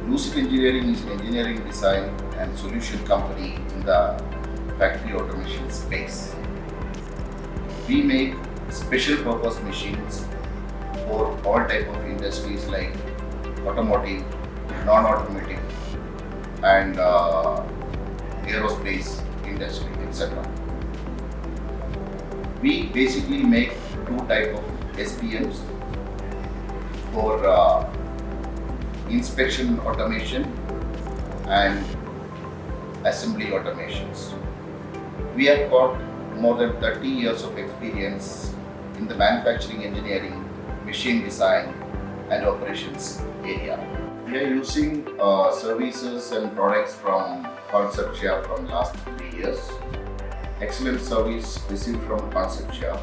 Lucid Engineering is an engineering design and solution company in the factory automation space. We make special purpose machines for all type of industries like automotive, non-automotive and aerospace industry, etc. We basically make two type of SPMs for inspection automation and assembly automations. We have got more than 30 years of experience in the manufacturing engineering, machine design and operations area. We are using services and products from Conceptia from last 3 years. Excellent service received from Conceptia.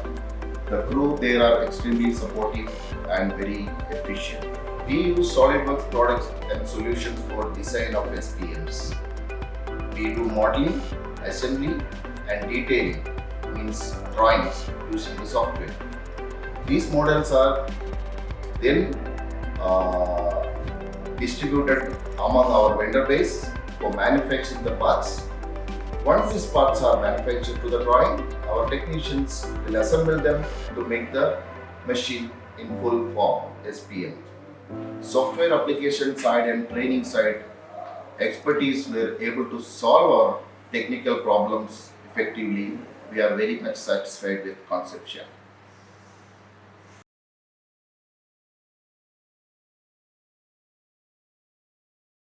The crew there are extremely supportive and very efficient. We use SOLIDWORKS products and solutions for design of SPMs. We do modeling, assembly and detailing, means drawings using the software. These models are then distributed among our vendor base for manufacturing the parts. Once these parts are manufactured to the drawing, our technicians will assemble them to make the machine in full form, SPM. Software application side and training side expertise were able to solve our technical problems effectively. We are very much satisfied with Conceptia.